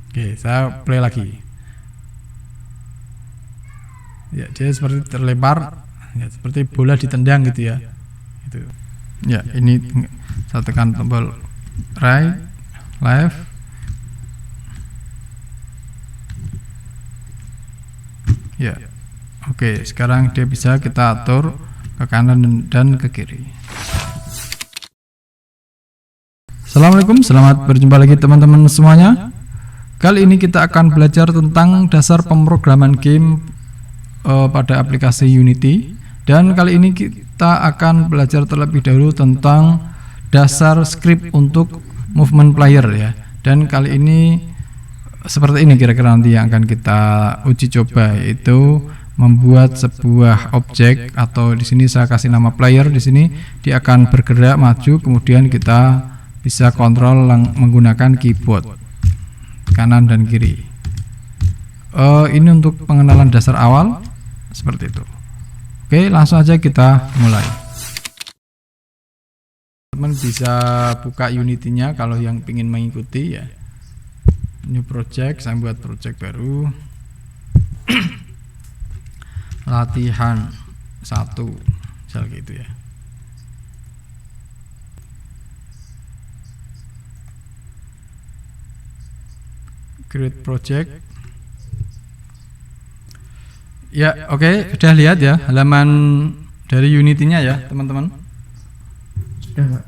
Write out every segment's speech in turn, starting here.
Oke, saya play lagi. Ya, dia seperti terlempar, ya, seperti bola ditendang gitu ya. Itu. Ya, ini saya tekan tombol right, left. Ya. Oke, sekarang dia bisa kita atur ke kanan dan ke kiri. Assalamualaikum, selamat berjumpa lagi teman-teman semuanya. Kali ini kita akan belajar tentang dasar pemrograman game pada aplikasi Unity. Dan kali ini kita akan belajar terlebih dahulu tentang dasar script untuk movement player ya. Dan kali ini seperti ini kira-kira nanti yang akan kita uji coba, yaitu membuat sebuah objek, atau di sini saya kasih nama player. Di sini dia akan bergerak maju, kemudian kita bisa kontrol menggunakan keyboard kanan dan kiri. Ini untuk pengenalan dasar awal seperti itu. Oke, langsung aja kita mulai. Teman bisa buka Unity-nya kalau yang ingin mengikuti ya. New project, saya buat project baru. Latihan 1, misal gitu ya. Create project. Ya, oke, sudah lihat ya halaman dari Unity-nya ya, teman-teman. Sudah, Pak.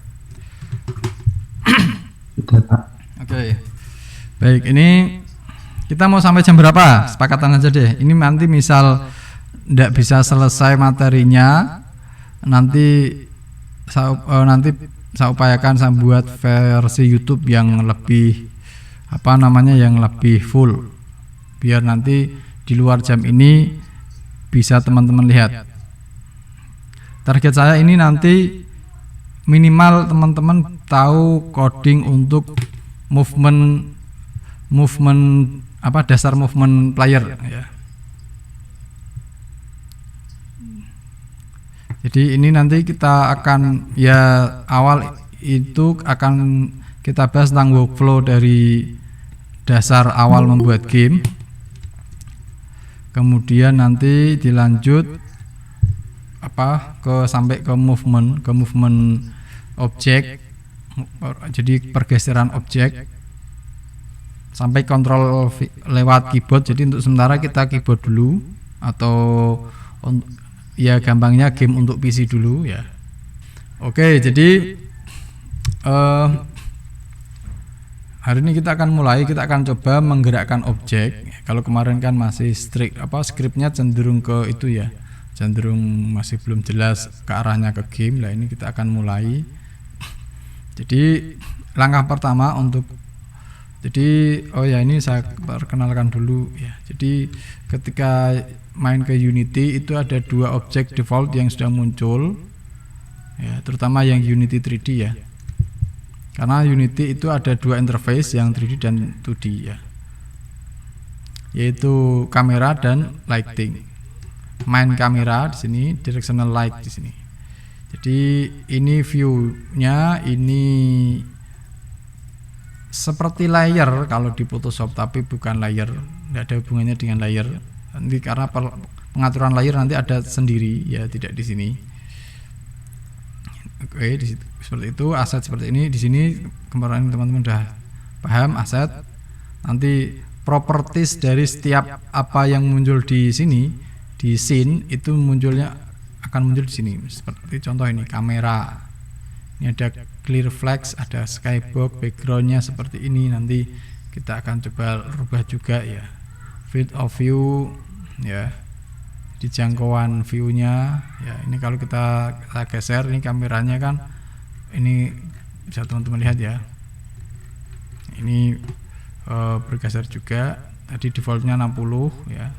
Sudah, Pak. Oke. Baik, ini kita mau sampai jam berapa? Sepakatan aja deh. Ini nanti misal tidak bisa selesai materinya, nanti saya upayakan saya buat versi YouTube yang lebih yang lebih full, biar nanti di luar jam ini bisa teman-teman lihat. Target saya ini nanti minimal teman-teman tahu coding untuk movement dasar movement player ya. Jadi ini nanti kita akan awal itu akan kita bahas tentang workflow dari dasar awal membuat game. Kemudian nanti dilanjut sampai ke movement objek. Jadi pergeseran objek sampai kontrol lewat keyboard. Jadi untuk sementara kita keyboard dulu, atau ya gampangnya game untuk PC dulu ya. Oke, jadi hari ini kita akan coba menggerakkan objek. Kalau kemarin kan masih skripnya cenderung ke itu ya, cenderung masih belum jelas ke arahnya ke game. Lah ini kita akan mulai. Jadi langkah pertama ini saya perkenalkan dulu ya. Jadi ketika main ke Unity itu ada 2 objek default yang sudah muncul ya, terutama yang Unity 3D ya. Karena Unity itu ada 2 interface, yang 3D dan 2D ya, yaitu kamera dan lighting. Main kamera di sini, directional light di sini. Jadi ini view-nya ini seperti layer kalau di Photoshop, tapi bukan layer, tidak ada hubungannya dengan layer. Nanti karena pengaturan layer nanti ada sendiri ya, tidak di sini. Oke, di situ seperti itu, aset seperti ini. Di sini kemarin teman-teman sudah paham aset. Nanti properties dari setiap apa yang muncul di sini, di scene itu akan muncul di sini. Seperti contoh ini kamera. Ini ada clear flex, ada skybox, backgroundnya seperti ini. Nanti kita akan coba rubah juga ya. Field of view ya, di jangkauan view-nya ya. Ini kalau kita geser, ini kameranya kan ini bisa teman-teman lihat ya, ini bergeser juga. Tadi defaultnya 60 ya,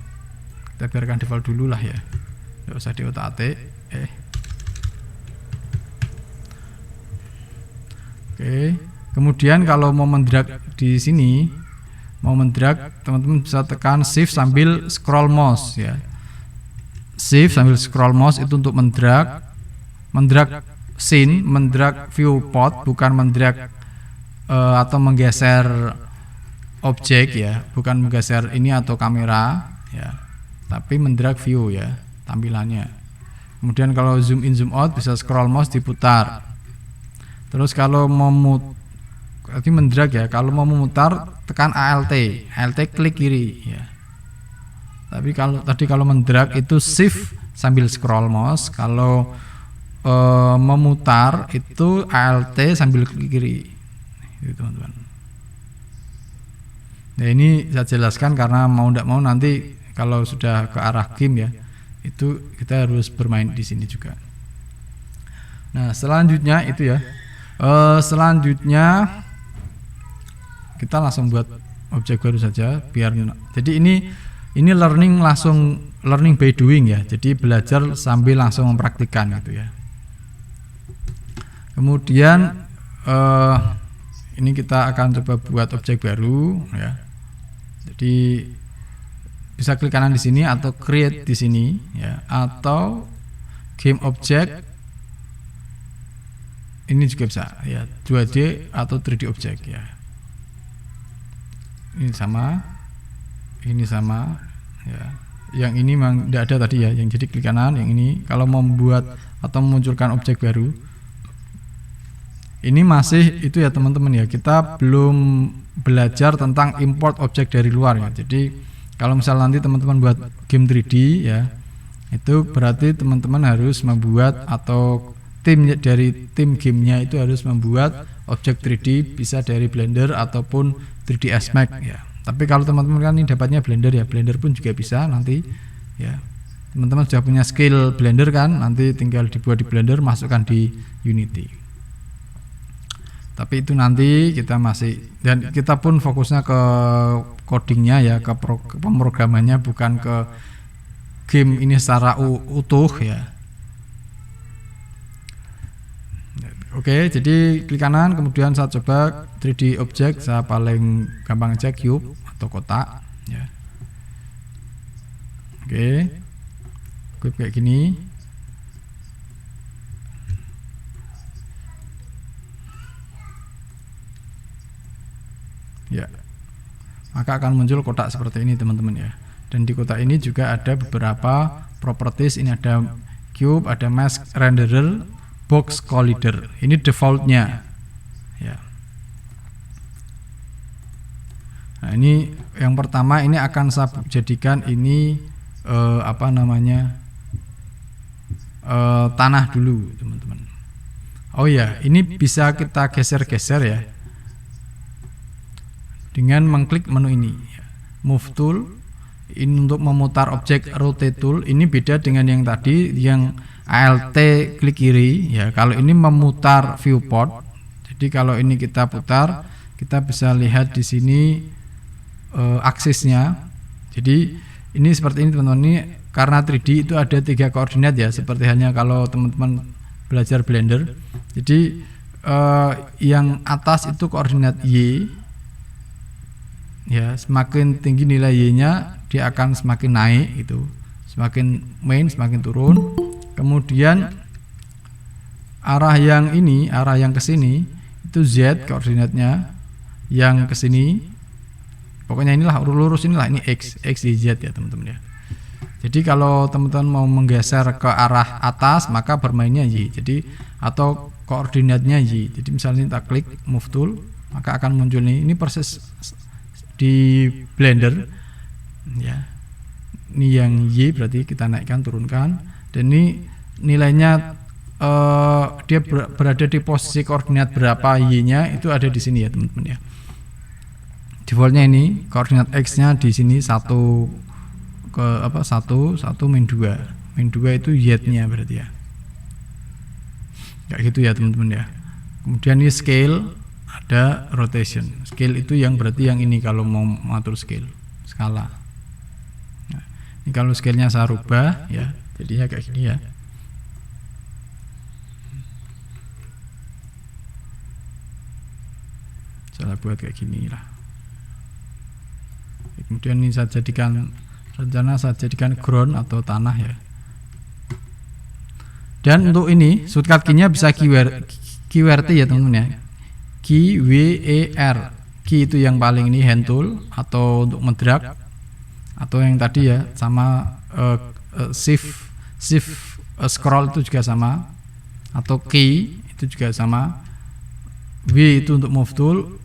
kita biarkan default dulu lah ya, tidak usah diotak-atik. Oke, kemudian kalau mau mendrag di sini, teman-teman bisa tekan shift sambil scroll mouse ya. Shift sambil scroll mouse itu untuk mendrag scene, mendrag viewport, bukan mendrag atau menggeser objek ya, bukan menggeser ini atau kamera ya, tapi mendrag view ya tampilannya. Kemudian kalau zoom in zoom out bisa scroll mouse diputar. Terus kalau mau berarti mendrag ya, kalau mau memutar tekan ALT klik kiri ya. Tapi kalau mendrag itu shift sambil scroll mouse, kalau memutar itu ALT sambil klik kiri. Itu teman-teman. Nah ini saya jelaskan karena mau tidak mau nanti kalau sudah ke arah game ya, itu kita harus bermain di sini juga. Nah selanjutnya itu ya, selanjutnya kita langsung buat objek baru saja biar. Jadi ini learning by doing ya. Jadi belajar sambil langsung mempraktikkan gitu ya. Kemudian ini kita akan coba buat objek baru ya. Jadi bisa klik kanan di sini atau create di sini ya, atau game object ini juga bisa ya, 2D atau 3D object ya. Ini sama ya. Yang ini memang tidak ada tadi ya, yang jadi klik kanan. Yang ini kalau membuat atau memunculkan objek baru, ini masih itu ya teman-teman ya, kita belum belajar tentang import objek dari luar ya. Jadi kalau misal nanti teman-teman buat game 3D ya, itu berarti teman-teman harus membuat atau tim gamenya itu harus membuat objek 3D, bisa dari Blender ataupun 3ds Max ya. Tapi kalau teman-teman kan ini dapatnya Blender ya, Blender pun juga bisa nanti ya. Teman-teman sudah punya skill Blender kan, nanti tinggal dibuat di Blender, masukkan di Unity. Tapi itu nanti kita masih, dan kita pun fokusnya ke codingnya ya, ke pemrogramannya, bukan ke game ini secara utuh ya. Oke, jadi klik kanan, kemudian saya coba 3D object, saya paling gampang aja cube atau kotak ya. Oke, cube kayak gini. Ya, maka akan muncul kotak seperti ini teman-teman ya. Dan di kotak ini juga ada beberapa properties. Ini ada cube, ada mask renderer, box collider. Ini defaultnya ya. Nah ini yang pertama, ini akan saya jadikan ini tanah dulu teman-teman. Oh ya, ini bisa kita geser-geser ya dengan mengklik menu ini ya. Move tool ini untuk memutar objek, rotate tool ini beda dengan yang tadi yang ALT klik kiri ya. Kalau ini memutar viewport, jadi kalau ini kita putar, kita bisa lihat di sini aksisnya. Jadi ini seperti ini teman-teman. Ini karena 3D itu ada 3 koordinat ya, seperti halnya kalau teman-teman belajar Blender. Jadi yang atas itu koordinat Y ya, semakin tinggi nilai Y-nya dia akan semakin naik itu, semakin main semakin turun. Kemudian arah yang ini, arah yang ke sini itu Z koordinatnya, yang ke sini pokoknya inilah lurus inilah, ini X, Y, Z ya teman-teman ya. Jadi kalau teman-teman mau menggeser ke arah atas maka bermainnya Y. Jadi atau koordinatnya Y. Jadi misalnya kita klik move tool, maka akan muncul ini persis di Blender ya. Ini yang Y berarti kita naikkan turunkan, dan ini nilainya dia berada di posisi koordinat berapa Y-nya itu ada di sini ya teman-teman ya. Defaultnya ini koordinat X-nya di sini 1 min 2. Min 2 itu Y-nya berarti ya. Kayak gitu ya teman-teman ya. Kemudian ini scale, ada rotation. Scale itu yang berarti yang ini kalau mau mengatur skala. Nah, ini kalau scale-nya saya rubah ya, jadinya kayak gini ya. Saya buat kayak gini lah. Kemudian ini saya jadikan, rencana saya jadikan ground atau tanah ya. Dan untuk ini shortcut key-nya bisa QWERTY ya teman-teman ya. QWER, Q key itu yang paling ini hand tool, atau untuk mendrag, atau yang tadi ya sama shift scroll itu juga sama, atau key itu juga sama. W itu untuk move tool,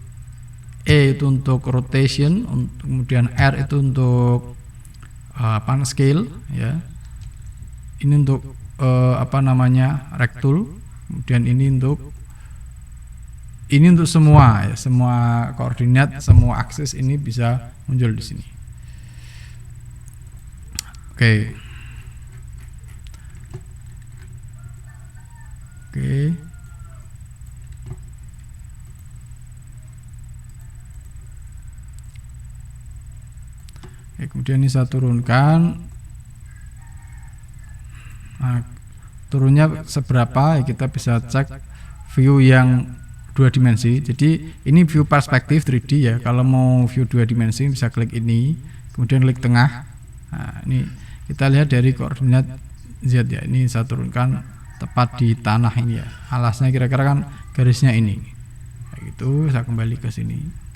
E itu untuk rotation, kemudian R itu untuk scale ya. Ini untuk rect tool, kemudian ini untuk semua ya, semua koordinat, semua akses ini bisa muncul di sini. Oke. Kemudian ini saya turunkan. Nah, turunnya seberapa ya, kita bisa cek view yang 2 dimensi. Jadi ini view perspektif 3D ya. Kalau mau view 2 dimensi bisa klik ini, kemudian klik tengah. Nah, ini kita lihat dari koordinat Z ya. Ini saya turunkan tepat di tanah ini ya. Alasnya kira-kira kan garisnya ini. Kayak gitu, saya kembali ke sini.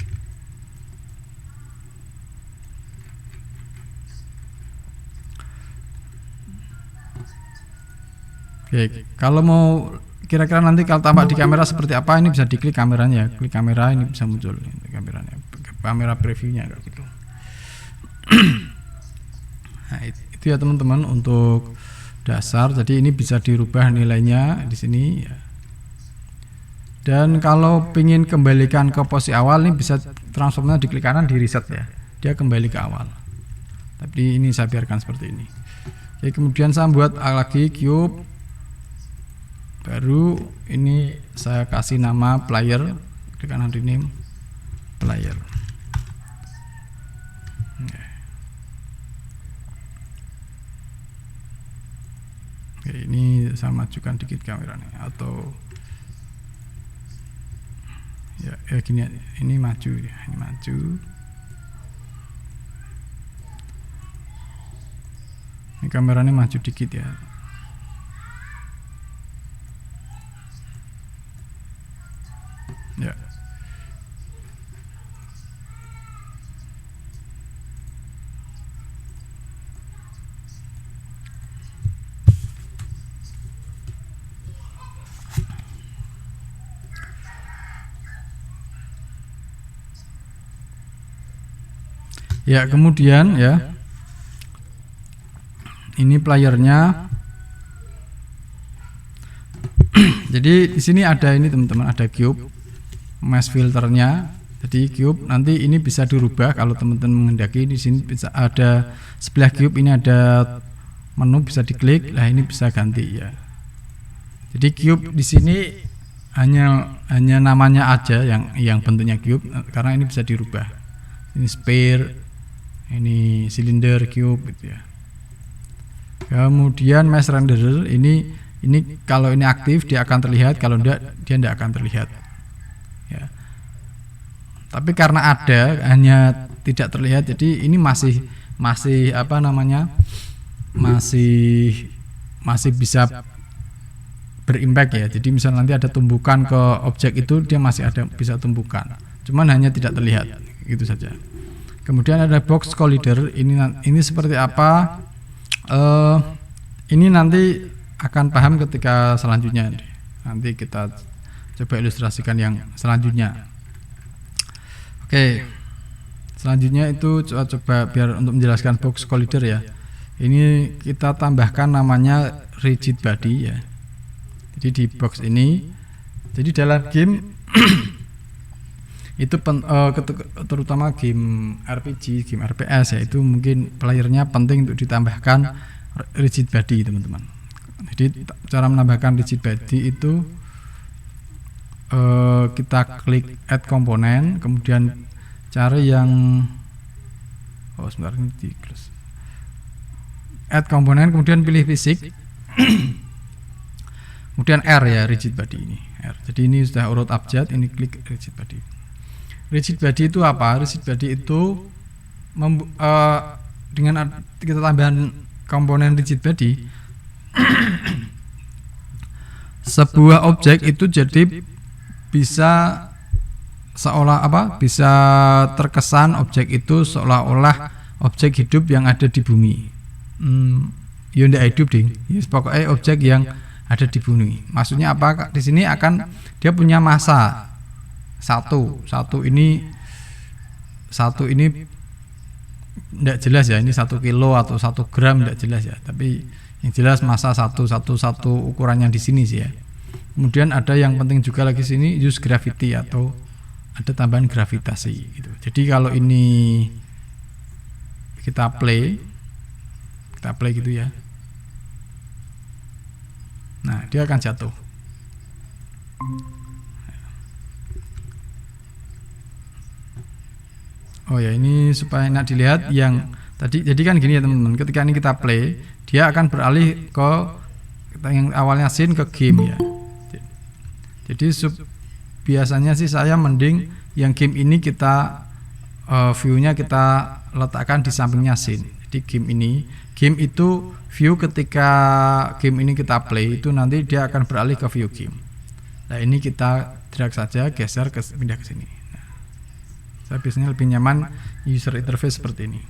Oke, kalau mau kira-kira nanti kalau tampak di kamera seperti apa, ini bisa diklik kameranya, klik kamera ini bisa muncul kameranya, kamera previewnya kayak gitu. Nah, itu ya teman-teman untuk dasar. Jadi ini bisa dirubah nilainya di sini ya. Dan kalau ingin kembalikan ke posisi awal, ini bisa transformnya diklik kanan, di reset ya, dia kembali ke awal. Tapi ini saya biarkan seperti ini. Oke, kemudian saya buat lagi cube. Baru ini saya kasih nama player, klik kanan rename player. Oke, ini saya majukan dikit kameranya, atau ya gini, ini maju ya, ini maju. Ini kameranya maju dikit ya. Ya. Ya, kemudian ya. Ini playernya. Jadi di sini ada ini teman-teman, ada cube. Mesh filternya. Jadi cube nanti ini bisa dirubah kalau teman-teman menghendaki. Di sini bisa ada sebelah cube ini ada menu, bisa diklik. Nah, ini bisa ganti ya. Jadi cube di sini hanya namanya aja yang bentuknya cube, karena ini bisa dirubah. Ini sphere, ini silinder, cube gitu ya. Kemudian mesh renderer ini kalau ini aktif dia akan terlihat, kalau enggak dia tidak akan terlihat. Ya. Tapi karena ada hanya tidak terlihat, jadi ini masih masih bisa berimpact ya. Jadi misal nanti ada tumbukan ke objek itu, dia masih ada bisa tumbukan, cuman hanya tidak terlihat, gitu saja. Kemudian ada box collider, ini seperti apa? Ini nanti akan paham ketika selanjutnya. Nanti kita coba ilustrasikan yang selanjutnya. Oke, selanjutnya itu coba biar untuk menjelaskan box collider ya. Ini kita tambahkan namanya rigid body ya. Jadi di box ini, jadi dalam game itu terutama game RPG, game RPS ya, itu mungkin playernya penting untuk ditambahkan rigid body teman-teman. Jadi cara menambahkan rigid body itu kita klik add komponen, kemudian cari yang sebentar, ini di close. Add komponen, kemudian pilih fisik. Kemudian R ya, rigid body ini R. Jadi ini sudah urut abjad, ini klik rigid body. Rigid body itu apa? Rigid body itu dengan kita tambahan komponen rigid body, sebuah objek itu jadi bisa seolah bisa terkesan objek itu seolah-olah objek hidup yang ada di bumi. Ya ndak hidup ding. Ya pokoknya objek yang ada di bumi. Maksudnya apa? Di sini akan dia punya massa satu ini ndak jelas ya, ini 1 kilo atau 1 gram ndak jelas ya. Tapi yang jelas massa satu ukurannya di sini sih ya. Kemudian ada yang penting juga lagi sini use gravity atau ada tambahan gravitasi gitu. Jadi kalau ini kita play gitu ya. Nah, dia akan jatuh. Oh ya, ini supaya enak dilihat yang tadi. Jadi kan gini ya teman-teman, ketika ini kita play, dia akan beralih ke yang awalnya scene ke game ya. Jadi biasanya sih saya mending yang game ini kita view-nya kita letakkan di sampingnya scene. Jadi game itu view ketika game ini kita play itu nanti dia akan beralih ke view game. Nah ini kita drag saja, geser pindah ke sini. Nah, saya biasanya lebih nyaman user interface seperti ini.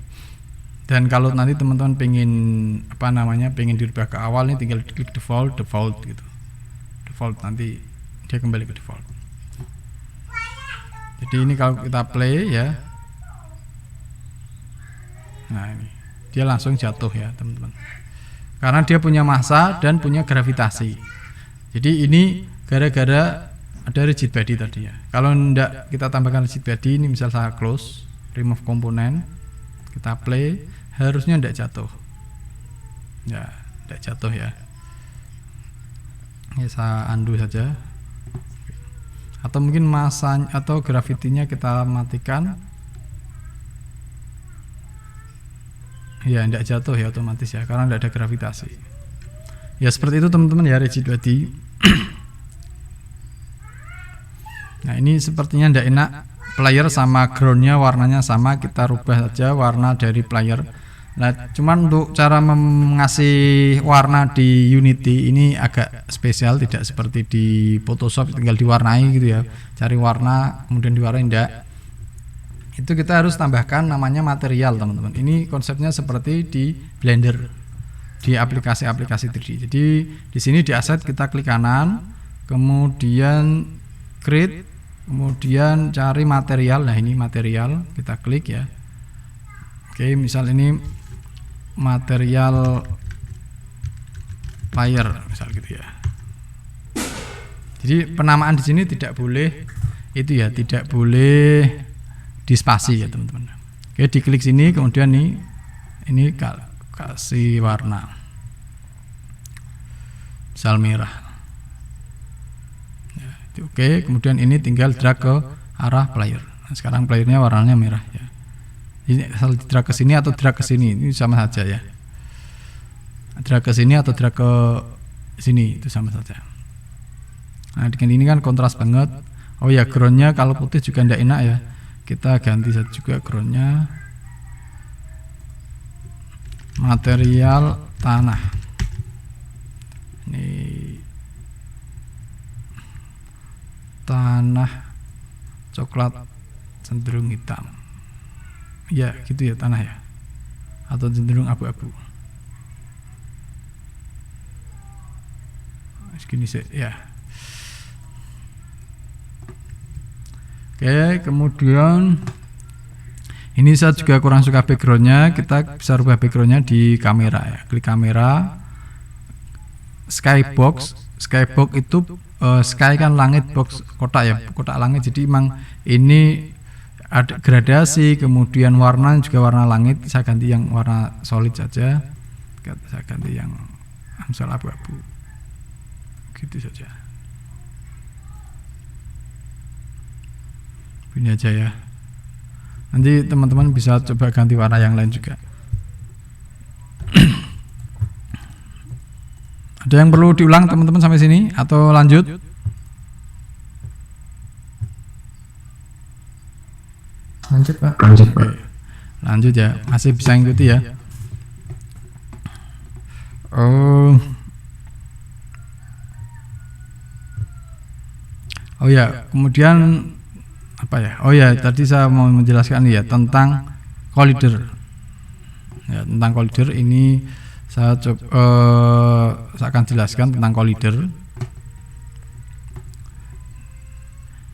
Dan kalau nanti teman-teman pengen dirubah ke awal nih, tinggal klik default gitu. Default nanti dia kembali ke default. Jadi ini kalau kita play ya, nah ini dia langsung jatuh ya teman-teman, karena dia punya massa dan punya gravitasi. Jadi ini gara-gara ada rigid body tadi ya. Kalau tidak kita tambahkan rigid body, ini misal saya close, remove komponen, kita play, harusnya tidak jatuh ya, tidak jatuh ya. Ini saya undo saja, atau mungkin massa atau gravitinya kita matikan ya, tidak jatuh ya otomatis ya, karena tidak ada gravitasi ya. Seperti itu teman-teman ya, rigid body. Nah ini sepertinya tidak enak, player sama groundnya warnanya sama, kita rubah saja warna dari player. Nah cuman untuk cara mengasih warna di Unity ini agak spesial, tidak seperti di Photoshop tinggal diwarnai gitu ya, cari warna kemudian diwarnai, tidak. Itu kita harus tambahkan namanya material teman-teman. Ini konsepnya seperti di Blender, di aplikasi-aplikasi 3D. Jadi di sini di asset kita klik kanan, kemudian create, kemudian cari material. Nah ini material, kita klik ya. Oke, misal ini material player misal gitu ya. Jadi penamaan di sini tidak boleh itu ya, tidak boleh dispasi ya teman-teman. Oke, diklik sini, kemudian ini kasih warna misal merah ya, oke, kemudian ini tinggal drag ke arah player. Nah, sekarang playernya warnanya merah ya. Ini asal drag ke sini atau drag ke sini, ini sama saja ya. Drag ke sini atau drag ke sini itu sama saja. Nah dengan ini kan kontras banget. Oh ya, groundnya kalau putih juga tidak enak ya, kita ganti saja juga groundnya material tanah. Ini tanah coklat cenderung hitam ya, gitu ya, tanah ya, atau cenderung abu-abu segini sih ya. Oke, kemudian ini saya juga kurang suka backgroundnya, kita bisa rubah backgroundnya di kamera ya, klik kamera, skybox itu sky kan langit, box kotak ya, kotak langit. Jadi memang ini ada gradasi, kemudian warna juga warna langit. Saya ganti yang warna solid saja, saya ganti yang misal abu-abu gitu saja. Ini aja ya, nanti teman-teman bisa coba ganti warna yang lain juga. Ada yang perlu diulang teman-teman sampai sini atau lanjut? Lanjut Pak. Oke, lanjut ya, masih bisa ngikuti ya. Oh ya, kemudian apa ya? Oh ya, tadi saya mau menjelaskan ya tentang collider. Ya, tentang collider ini saya akan jelaskan tentang collider.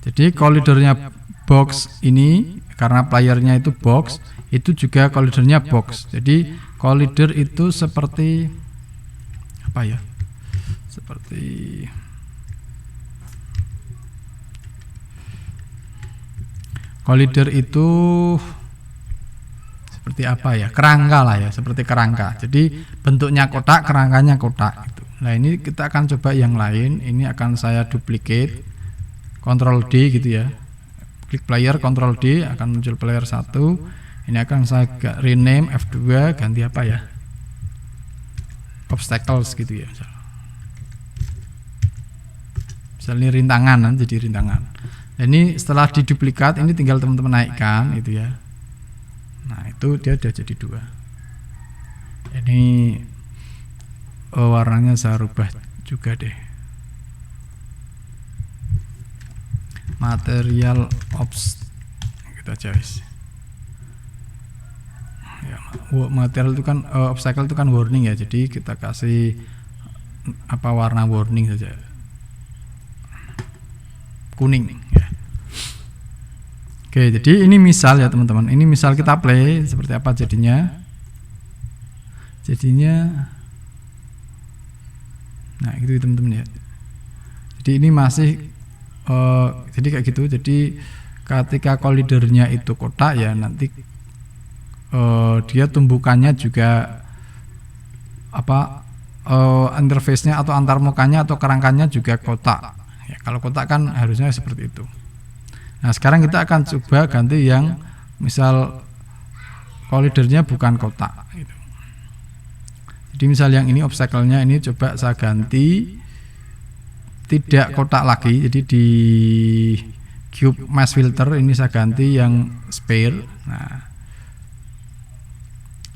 Jadi collidernya box ini karena playernya itu box, itu juga collidernya box. Jadi collider itu seperti apa ya? Seperti collider itu seperti apa ya? Kerangka lah ya, seperti kerangka. Jadi bentuknya kotak, kerangkanya kotak gitu. Nah, ini kita akan coba yang lain. Ini akan saya duplicate, Ctrl D gitu ya. Klik player, Ctrl D, akan muncul player 1. Ini akan saya rename F2, ganti apa ya? Obstacles gitu ya. Misalnya rintangan, jadi rintangan. Nah, ini setelah diduplikat, ini tinggal teman-teman naikkan itu ya. Nah, itu dia sudah jadi 2. Ini warnanya saya rubah juga deh. Material gitu aja guys. Ya, material itu kan obstacle itu kan warning ya. Jadi kita kasih apa warna warning saja. Kuning ya. Oke, jadi ini misal ya teman-teman. Ini misal kita play seperti apa jadinya. Nah, gitu teman-teman ya. Jadi ini masih jadi kayak gitu. Jadi ketika collidernya itu kotak ya, nanti dia tumbukannya juga apa interface-nya atau antarmukanya atau kerangkanya juga kotak. Ya, kalau kotak kan harusnya seperti itu. Nah, sekarang kita akan coba ganti yang misal collidernya bukan kotak gitu. Jadi misal yang ini obstacle-nya ini coba saya ganti tidak kotak lagi, jadi di cube mask filter ini saya ganti yang sphere. Nah,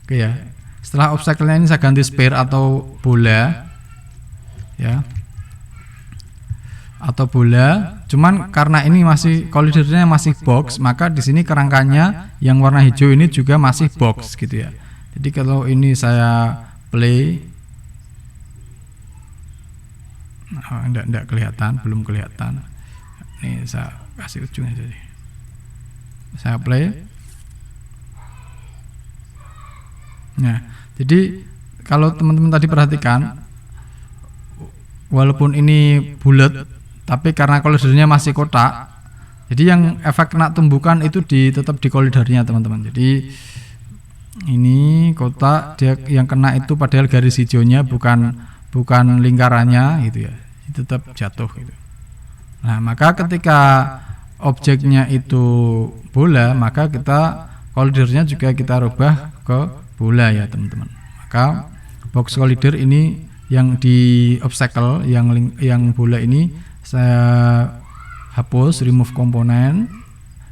oke ya. Setelah obstacle-nya ini saya ganti sphere atau bola, ya, atau bola. Cuman karena ini masih collidernya masih box, maka di sini kerangkanya yang warna hijau ini juga masih box gitu ya. Jadi kalau ini saya play. Enggak kelihatan, belum kelihatan. Ini saya kasih ujungnya jadi. Saya play. Nah, jadi kalau teman-teman tadi perhatikan, walaupun ini bulat, tapi karena collidernya masih kotak, jadi yang efek kena tumbukan itu tetap di collidernya teman-teman. Jadi ini kotak, dia yang kena itu padahal garis hijaunya bukan lingkarannya gitu ya, tetap jatuh gitu. Nah, maka ketika objeknya itu bola, maka kita collidernya juga kita rubah ke bola ya teman-teman. Maka box collider ini yang di obstacle, yang bola ini saya hapus, remove komponen.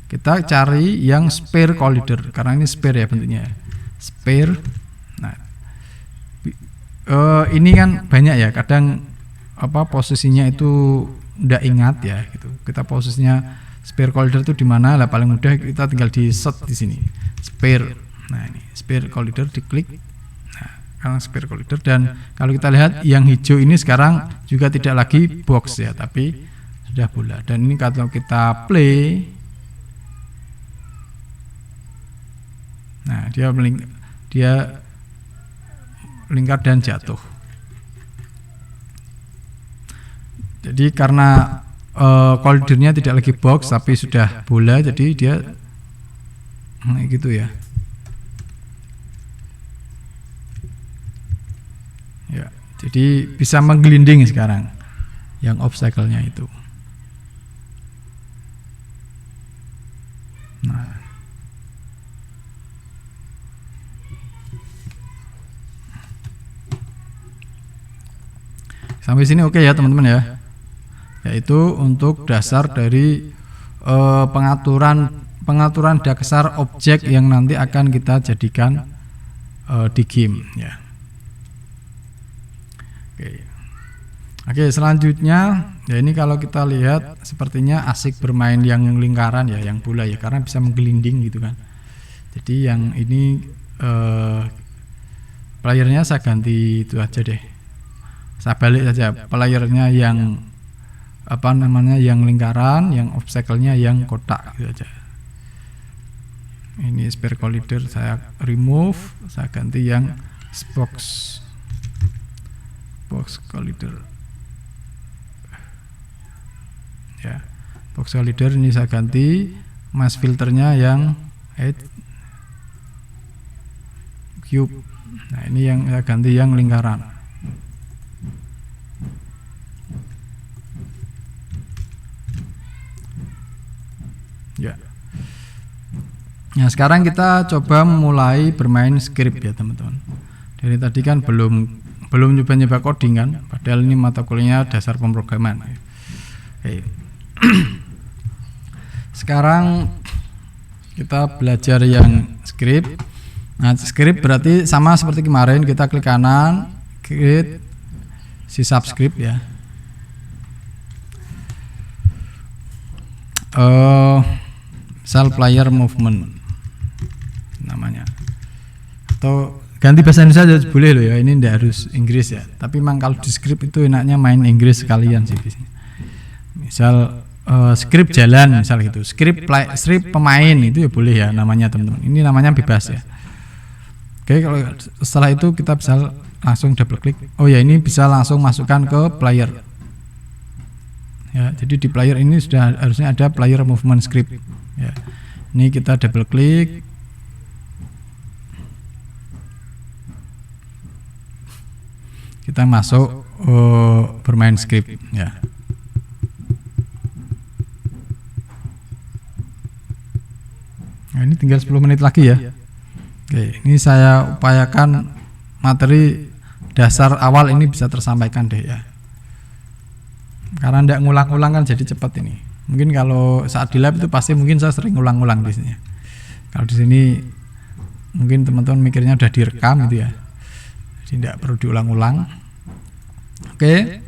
Kita cari yang sphere collider karena ini sphere ya bentuknya, sphere. Nah, ini kan banyak ya, kadang apa posisinya itu ndak ingat ya gitu. Kita posisinya sphere collider itu di mana? Lah paling mudah kita tinggal di set di sini. Sphere. Nah, ini sphere collider diklik. Nah, karena sphere collider, dan kalau kita lihat yang hijau ini sekarang juga tidak lagi box ya, tapi sudah bola. Dan ini kalau kita play, nah dia melingkar dan jatuh. Jadi karena collidernya tidak lagi box tapi sudah bola, jadi dia gitu ya. Ya, jadi bisa menggelinding sekarang yang obstacle-nya itu. Nah, sampai sini oke ya teman-teman ya. Yaitu untuk dasar dari pengaturan dasar objek yang nanti akan kita jadikan di game ya. Oke, selanjutnya Ya ini kalau kita lihat sepertinya asik bermain yang lingkaran ya, yang bola ya, karena bisa menggelinding gitu kan. Jadi yang ini playernya saya ganti itu aja deh. Saya balik saja playernya yang apa namanya yang lingkaran, yang obstacle-nya yang kotak gitu aja. Ini sphere collider saya remove, saya ganti yang box collider. Ya, box collider ini saya ganti, mass filternya yang cube. Nah ini yang saya ganti yang lingkaran. Ya. Nah sekarang kita coba mulai bermain script ya teman-teman. Dari tadi kan belum nyoba-nyoba coding kan, padahal ini mata kuliahnya dasar pemrograman. Oke. Sekarang kita belajar yang script. Nah, script berarti sama seperti kemarin, kita klik kanan, create si subscript ya. Misal player movement namanya. Atau ganti bahasa Indonesia aja boleh loh ya, ini tidak harus Inggris ya. Tapi memang kalau di script itu enaknya main Inggris sekalian sih biasanya. Misal script jalan misal gitu, script pemain itu ya boleh ya namanya teman-teman. Ini namanya bebas ya. Oke, kalau setelah itu kita bisa langsung double klik. Oh ya, ini bisa langsung masukkan ke player. Ya, jadi di player ini sudah harusnya ada player movement script. Ya, ini kita double klik. Kita masuk bermain script. Ya. Nah, ini tinggal 10 menit lagi ya. Oke, ini saya upayakan materi dasar awal ini bisa tersampaikan deh ya. Karena tidak ngulang-ulang kan jadi cepat ini. Mungkin kalau saat di lab itu pasti mungkin saya sering ngulang-ulang di sini. Kalau di sini mungkin teman-teman mikirnya udah direkam gitu ya. Jadi tidak perlu diulang-ulang. Oke.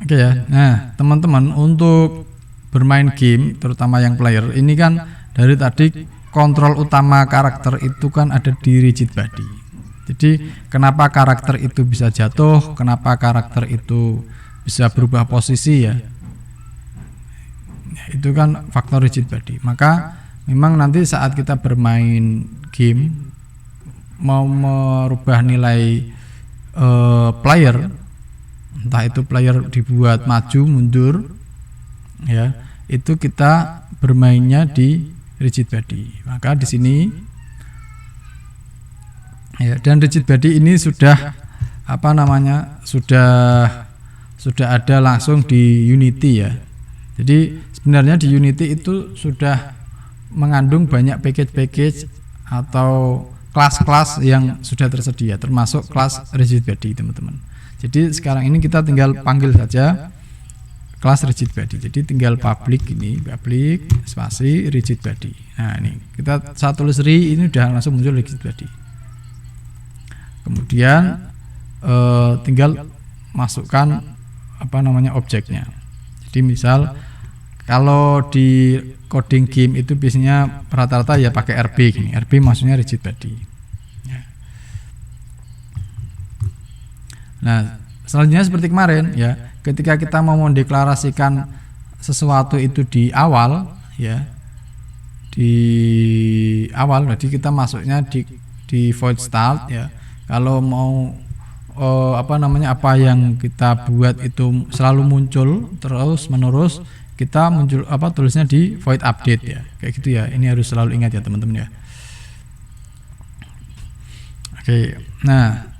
Oke ya. Nah, teman-teman untuk bermain game terutama yang player ini kan dari tadi kontrol utama karakter itu kan ada di rigid body. Jadi kenapa karakter itu bisa jatuh, kenapa karakter itu bisa berubah posisi ya, itu kan faktor rigid body. Maka memang nanti saat kita bermain game mau merubah nilai player, entah itu player dibuat maju mundur ya, itu kita bermainnya di rigid body. Maka di sini ya, dan rigid body ini sudah apa namanya sudah ada langsung di Unity ya. Jadi sebenarnya di Unity itu sudah mengandung banyak package atau kelas-kelas yang sudah tersedia, termasuk kelas rigid body teman-teman. Jadi sekarang ini kita tinggal panggil saja kelas rigid body. Jadi tinggal public spasi rigid body. Nah ini kita saya tulis ini udah langsung muncul rigid body. Kemudian tinggal masukkan apa namanya objeknya. Jadi misal kalau di coding game itu biasanya rata-rata ya pakai RB gini. RB maksudnya rigid body. Nah selanjutnya seperti kemarin ya. Ketika kita mau mendeklarasikan sesuatu itu di awal ya, berarti kita masuknya di void start ya. Kalau mau apa yang kita buat itu selalu muncul terus menerus, kita tulisnya di void update ya, kayak gitu ya. Ini harus selalu ingat ya teman-teman ya. Oke, nah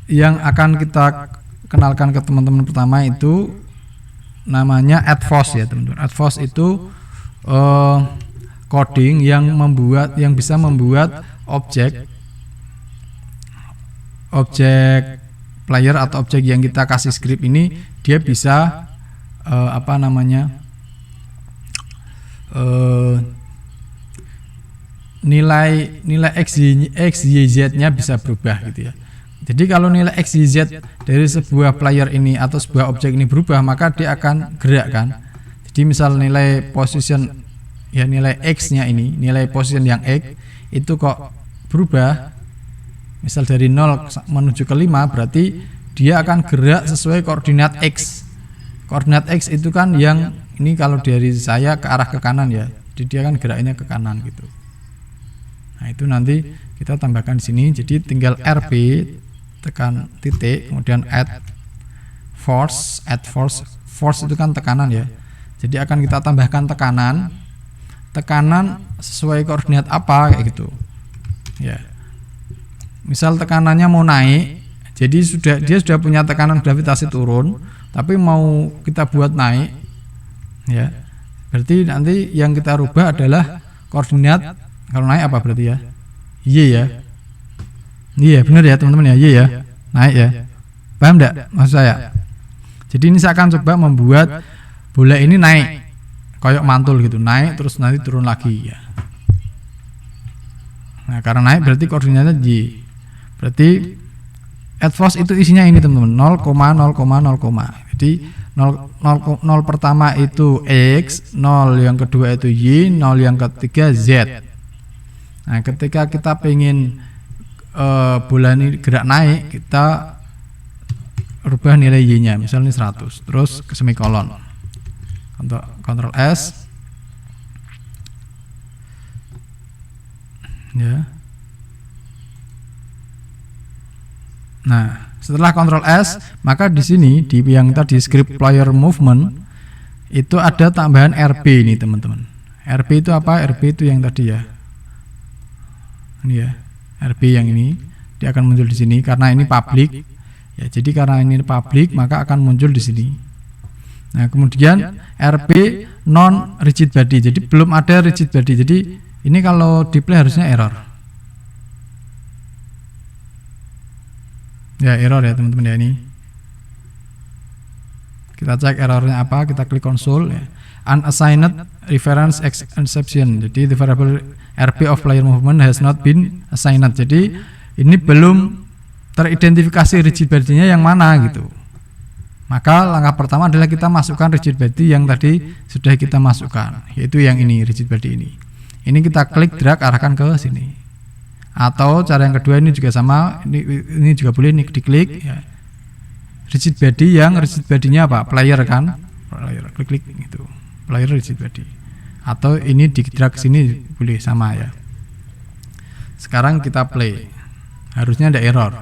yang akan kita kenalkan ke teman-teman pertama itu namanya adforce ya teman-teman. Adforce itu coding yang bisa membuat objek player atau objek yang kita kasih script ini dia bisa nilai x y z-nya bisa berubah gitu ya. Jadi kalau nilai x, y, z dari sebuah player ini atau sebuah objek ini berubah, maka dia akan gerak kan. Jadi misal nilai position, ya nilai x-nya ini, nilai position yang x itu kok berubah, misal dari 0 menuju ke 5, berarti dia akan gerak sesuai koordinat x. Koordinat x itu kan yang ini kalau dari saya ke arah ke kanan ya, jadi dia kan geraknya ke kanan gitu. Nah itu nanti kita tambahkan di sini, jadi tinggal RB tekan titik, kemudian add force itu kan tekanan ya. Jadi akan kita tambahkan tekanan sesuai koordinat apa kayak gitu. Ya. Misal tekanannya mau naik, jadi dia sudah punya tekanan gravitasi turun, tapi mau kita buat naik, ya. Berarti nanti yang kita rubah adalah koordinat. Kalau naik apa berarti ya? Y ya. Iya benar ya teman-teman ya, Y ya, naik ya. Paham enggak maksud saya? Jadi ini saya akan coba membuat bola ini naik, kayak mantul gitu, naik terus nanti turun lagi ya. Nah karena naik berarti koordinatnya Y. Berarti at force itu isinya ini teman-teman, 0,0,0. Jadi 0 pertama itu X, 0 yang kedua itu Y, 0 yang ketiga Z. Nah ketika kita pengen bola ini gerak naik, kita rubah nilai Y nya, misalnya 100, terus ke semikolon, Ctrl S ya. Nah setelah Ctrl S, maka di sini di yang tadi script player movement itu ada tambahan RB ini teman-teman. RB itu apa? RB itu yang tadi ya, ini ya, RB yang ini dia akan muncul di sini karena ini public ya. Jadi karena ini public maka akan muncul di sini. Nah kemudian RB non rigid body, jadi belum ada rigid body. Jadi ini kalau di play harusnya error ya, error ya teman-teman ya. Ini kita cek errornya apa, kita klik console ya. Unassigned reference exception, jadi the variable RB of player movement has not been assigned. Jadi ini belum teridentifikasi rigid body-nya yang mana gitu. Maka langkah pertama adalah kita masukkan rigid body yang tadi sudah kita masukkan, yaitu yang ini, rigid body ini. Ini kita klik drag arahkan ke sini. Atau cara yang kedua ini juga sama, ini juga boleh ini diklik ya. Rigid body yang rigid body-nya apa? Player kan? Player, klik gitu. Player rigid body. Atau ini di drag sini boleh sama ya. Sekarang kita play, harusnya ada error.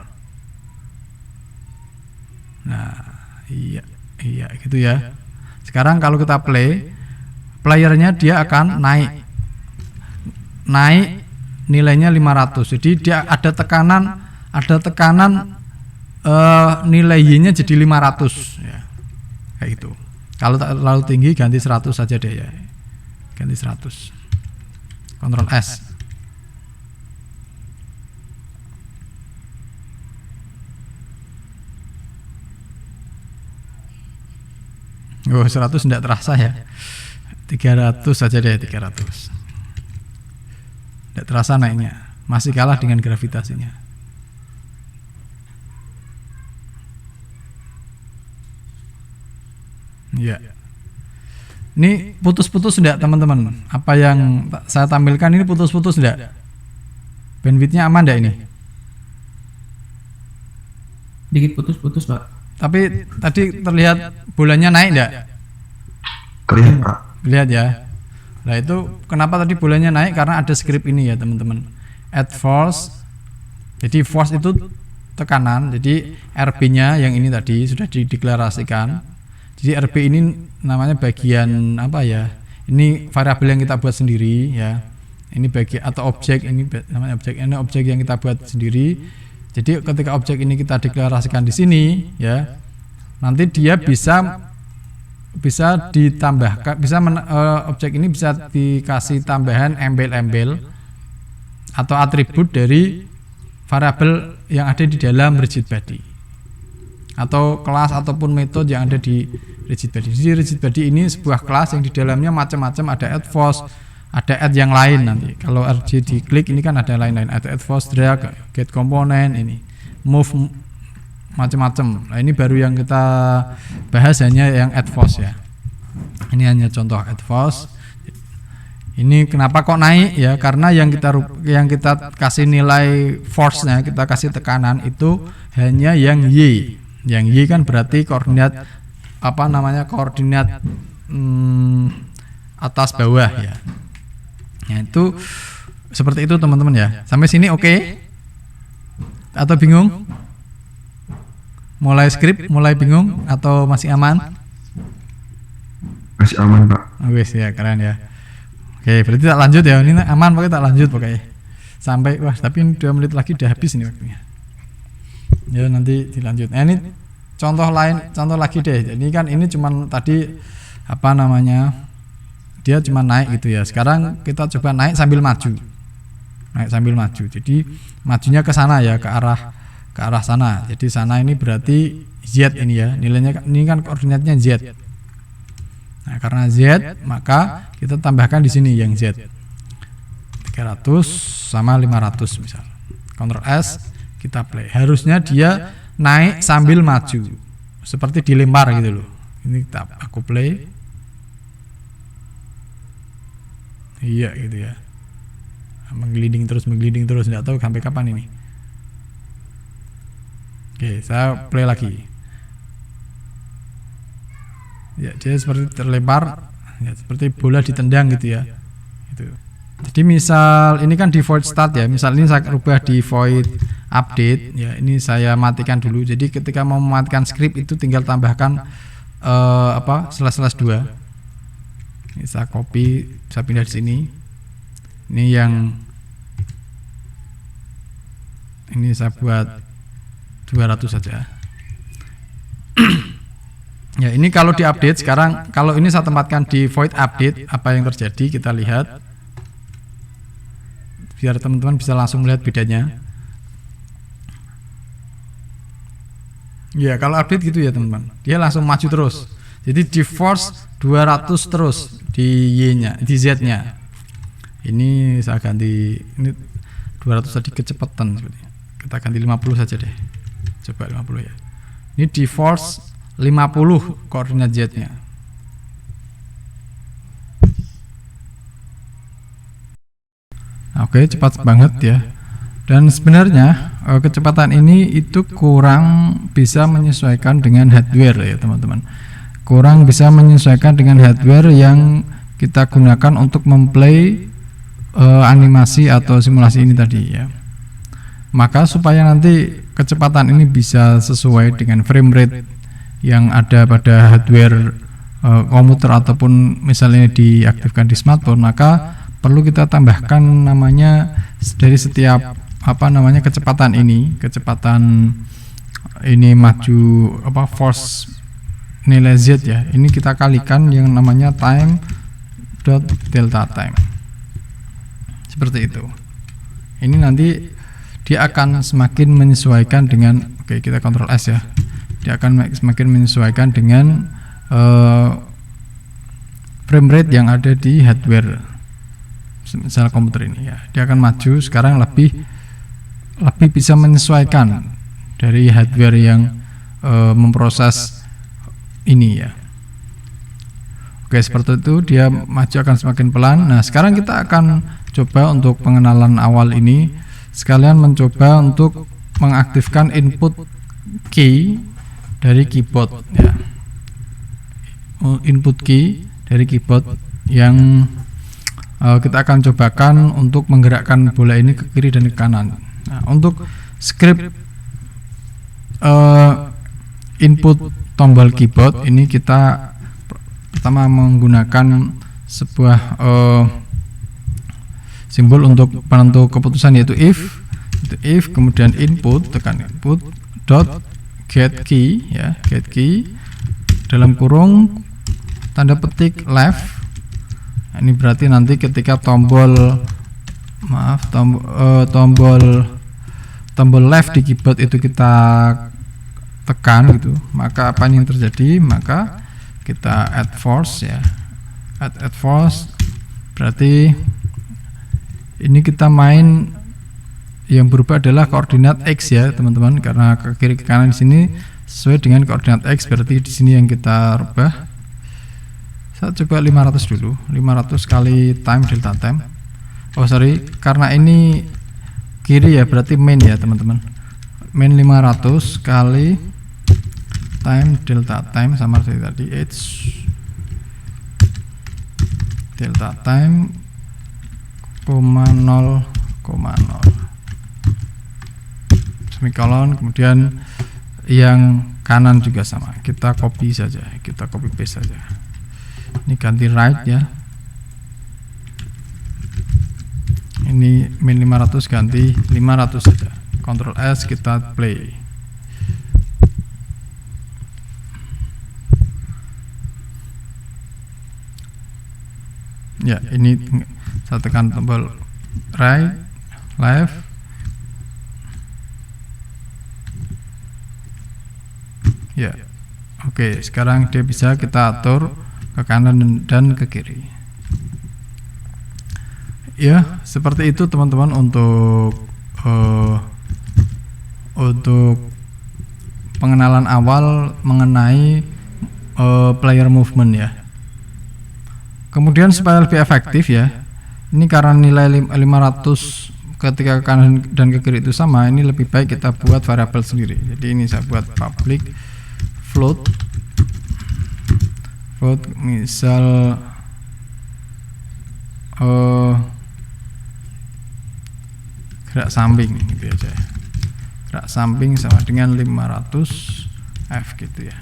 Nah iya gitu ya. Sekarang kalau kita play, playernya dia akan naik nilainya 500. Jadi dia ada tekanan nilai Y-nya jadi 500 ya. Kayak gitu. Kalau terlalu tinggi ganti 100 saja deh ya. Ganti 100. Ctrl S. Oh 100 tidak terasa ya. 300 saja deh, 300. Tidak terasa naiknya, masih kalah dengan gravitasinya. Ya. Ini putus-putus enggak teman-teman? Apa yang saya tampilkan ini putus-putus enggak? Bandwidthnya aman enggak ini? Dikit putus-putus Pak. Tapi tadi terlihat bolanya naik enggak? Terlihat Pak. Lihat ya. Nah itu kenapa tadi bolanya naik, karena ada script ini ya teman-teman, add force. Jadi force itu tekanan, jadi RB-nya yang ini tadi sudah dideklarasikan. Jadi RB ini namanya bagian apa ya? Ini variabel yang kita buat sendiri ya. Ini bagian atau objek, ini namanya objek. Ini objek yang kita buat sendiri. Jadi ketika objek ini kita deklarasikan di sini ya, nanti dia bisa ditambahkan, objek ini bisa dikasih tambahan embel-embel atau atribut dari variabel yang ada di dalam rigid body atau kelas ataupun metode yang ada di rigid body. Jadi rigid body ini sebuah kelas yang di dalamnya macam-macam, ada add force, ada add yang lain nanti. Kalau RG diklik ini kan ada lain-lain, ada add force, drag, get component ini. move macam-macam. Nah, ini baru yang kita bahas hanya yang add force ya. Ini hanya contoh add force. Ini kenapa kok naik ya? Karena yang kita kasih nilai force-nya, kita kasih tekanan itu hanya yang Y. Yang Y kan berarti koordinat koordinat atas bawah ya. Nah, itu seperti itu teman-teman ya. Sampai sini oke? Atau bingung? Mulai skrip, mulai bingung atau masih aman? Masih aman, Pak. Wes ya, keren ya. Oke, berarti tak lanjut ya. Ini aman pakai tak lanjut pakai. Sampai tapi 2 menit lagi udah habis ini waktunya. Ya nanti dilanjut. Nah, ini contoh lagi deh. Ini kan ini cuman tadi dia cuma naik gitu ya. Sekarang kita coba naik sambil maju. Jadi majunya ke sana ya, ke arah sana. Jadi sana ini berarti Z ini ya. Nilainya ini kan koordinatnya Z. Nah, karena Z maka kita tambahkan di sini yang Z. 300 sama 500 misal. Ctrl S, kita play. Harusnya dia naik sambil maju. Seperti dilempar gitu loh. Ini aku play. Iya gitu ya. Menggelinding terus, enggak tahu sampai kapan ini. Oke, saya play lagi. Ya, dia seperti terlempar, ya, seperti bola ditendang gitu ya. Itu. Jadi misal ini kan di void start ya. Misal ini saya rubah di void update ya. Ini saya matikan dulu. Jadi ketika mau mematikan script itu tinggal tambahkan //2. Ini saya copy, saya pindah di sini. Ini saya buat 200 saja. Ya, ini kalau diupdate sekarang, kalau ini saya tempatkan di void update, apa yang terjadi kita lihat. Biar teman-teman bisa langsung melihat bedanya. Ya, kalau update gitu ya teman-teman. Dia langsung maju terus. Jadi di force 200 terus di Y-nya, di Z-nya. Ini saya ganti, ini 200 tadi kecepatan seperti. Kita ganti 50 saja deh. Coba 50 ya. Ini di force 50 koordinat Z-nya. Oke, cepat banget ya. Dan sebenarnya kecepatan ini itu kurang bisa menyesuaikan dengan hardware ya teman-teman. Kurang bisa menyesuaikan dengan hardware yang kita gunakan untuk memplay animasi atau simulasi ini tadi ya. Maka supaya nanti kecepatan ini bisa sesuai dengan frame rate yang ada pada hardware komputer ataupun misalnya diaktifkan di smartphone, maka perlu kita tambahkan namanya dari setiap kecepatan ini maju force nilai Z ya. Ini kita kalikan yang namanya time dot delta time. Seperti itu. Ini nanti dia akan semakin menyesuaikan dengan kita Ctrl S ya. Dia akan semakin menyesuaikan dengan frame rate yang ada di hardware misal komputer ini ya. Dia akan maju sekarang lebih bisa menyesuaikan dari hardware yang memproses ini ya. Oke, seperti itu dia maju akan semakin pelan. Nah, sekarang kita akan coba untuk pengenalan awal ini sekalian mencoba untuk mengaktifkan input key dari keyboard ya. Input key dari keyboard yang kita akan cobakan untuk menggerakkan bola ini ke kiri dan ke kanan. Nah, untuk script input tombol keyboard ini kita pertama menggunakan sebuah simbol untuk penentu keputusan yaitu if kemudian input, tekan input dot get key ya, get key dalam kurung tanda petik left. Nah, ini berarti nanti ketika tombol left di keyboard itu kita tekan gitu, maka apa yang terjadi? Maka kita add force ya. Add force berarti ini kita main yang berubah adalah koordinat X ya teman-teman, karena ke kiri ke kanan di sini sesuai dengan koordinat X, berarti di sini yang kita rubah. Saya coba 500 dulu, 500 kali time delta time. Oh sorry, karena ini kiri ya, berarti main ya teman-teman. Main 500 kali time delta time sama seperti tadi, H delta time, 0,0 semikolon, kemudian yang kanan juga sama, kita copy saja, kita copy paste saja. Ini ganti right ya, ini min 500 ganti 500 saja, Ctrl S, kita play. Ya, ini saya tekan tombol right, left, ya. Oke, sekarang dia bisa kita atur ke kanan dan ke kiri. Ya, seperti itu teman-teman untuk pengenalan awal mengenai player movement ya. Kemudian supaya lebih efektif ya, ini karena nilai 500 ketika ke kanan dan ke kiri itu sama, ini lebih baik kita buat variabel sendiri. Jadi ini saya buat public float misal gerak samping gitu aja. Gerak samping sama dengan 500 F gitu ya.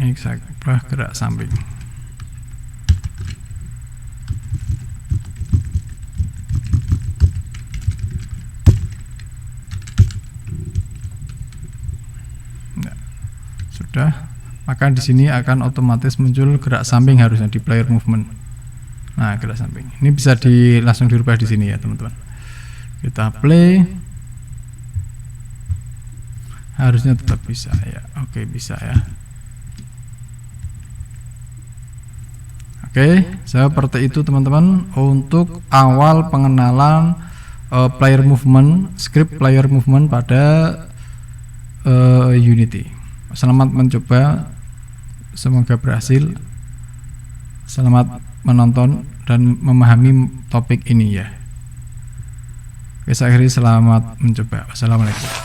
Ini saya ubah gerak samping. Sudah, maka di sini akan otomatis muncul gerak samping harusnya di player movement. Nah, gerak samping ini bisa langsung dirubah di sini ya teman-teman. Kita play, harusnya tetap bisa ya. Oke, bisa ya. Oke, seperti itu teman-teman untuk awal pengenalan player movement, script player movement pada Unity. Selamat mencoba, semoga berhasil. Selamat menonton dan memahami topik ini ya. Oke, saya akhiri, selamat mencoba. Wassalamualaikum.